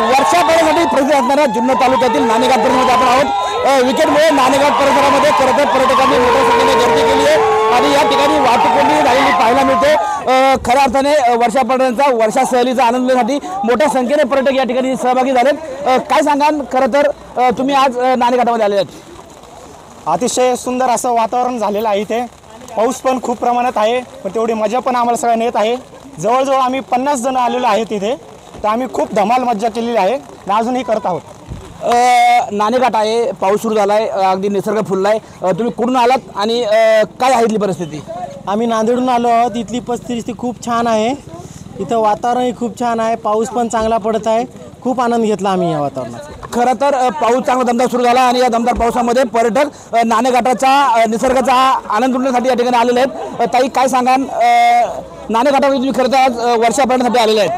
वर्षाभरासाठी प्रसिद्ध असणाऱ्या जुन्नर तालुक्यातील नाणेघाट परिसरामध्ये आपण आहोत। विकेंडमुळे नाणेघाट परिसरामध्ये खरं तर पर्यटकांनी मोठ्या संख्येने गर्दी केली आहे आणि या ठिकाणी वाहतूक कोंडी झालेली पाहायला मिळते। खऱ्या अर्थाने वर्षापर्यंतचा वर्षा सहलीचा आनंद घेण्यासाठी मोठ्या संख्येने पर्यटक या ठिकाणी सहभागी झालेत। काय सांगाल, खरं तर तुम्ही आज नाणेघाटामध्ये आले आहेत? अतिशय सुंदर असं वातावरण झालेलं आहे इथे। पाऊस पण खूप प्रमाणात आहे, पण तेवढी मजा पण आम्हाला सगळ्यांना येत आहे। जवळजवळ आम्ही 50 जण आलेलो आहेत इथे, तर आम्ही खूप धमाल मज्जा केलेली आहे आणि अजूनही करत आहोत। नाणेघाट आहे, पाऊस सुरू झाला आहे, अगदी निसर्ग फुलला आहे। तुम्ही कुठून आलात आणि काय आहे इथली परिस्थिती? आम्ही नांदेडून आलो आहोत। इथली परिस्थिती खूप छान आहे, इथं वातावरणही खूप छान आहे, पाऊस पण चांगला पडत आहे। खूप आनंद घेतला आम्ही या वातावरणाचा। खरं तर पाऊस चांगला दमदार सुरू झाला आणि या दमदार पावसामध्ये पर्यटक नाणेघाटाचा निसर्गाचा आनंद लुटण्यासाठी या ठिकाणी आलेले आहेत। ताई, काय सांगाल, नाणेघाटामध्ये तुम्ही खरं तर आज वर्षापर्यंतसाठी आलेले आहेत?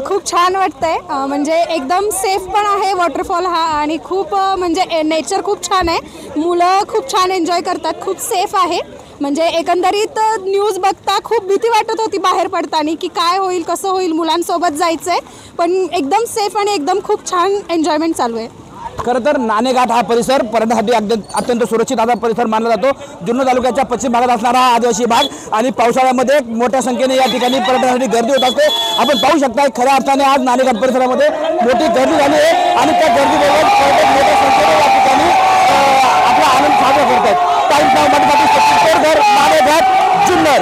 खूप छान वाटतंय, म्हणजे एकदम सेफ पण आहे वॉटरफॉल हा, आणि खूप म्हणजे नेचर खूप छान आहे। मुलं खूप छान एन्जॉय करतात, खूप सेफ आहे। म्हणजे एकंदरीत न्यूज बघता खूप भीती वाटत होती बाहेर पडताना की काय होईल, कसं होईल, मुलांसोबत जायचंय, पण एकदम सेफ आणि एकदम खूप छान एन्जॉयमेंट चालू आहे। खरं तर नाणेघाट हा परिसर पर्यटनासाठी अत्यंत सुरक्षित असा परिसर मानला जातो। जुन्नर तालुक्याच्या पश्चिम भागात असणारा हा आदिवासी भाग आणि पावसाळ्यामध्ये मोठ्या संख्येने या ठिकाणी पर्यटनासाठी गर्दी होत असते। आपण पाहू शकता खऱ्या अर्थाने आज नाणेघाट परिसरामध्ये मोठी गर्दी झाली आहे आणि त्या गर्दीबरोबर पर्यटक मोठ्या संख्येने या ठिकाणी आपला आनंद साजरा करत आहेत। टाइम्स नाव नाणेघाट जुन्नर।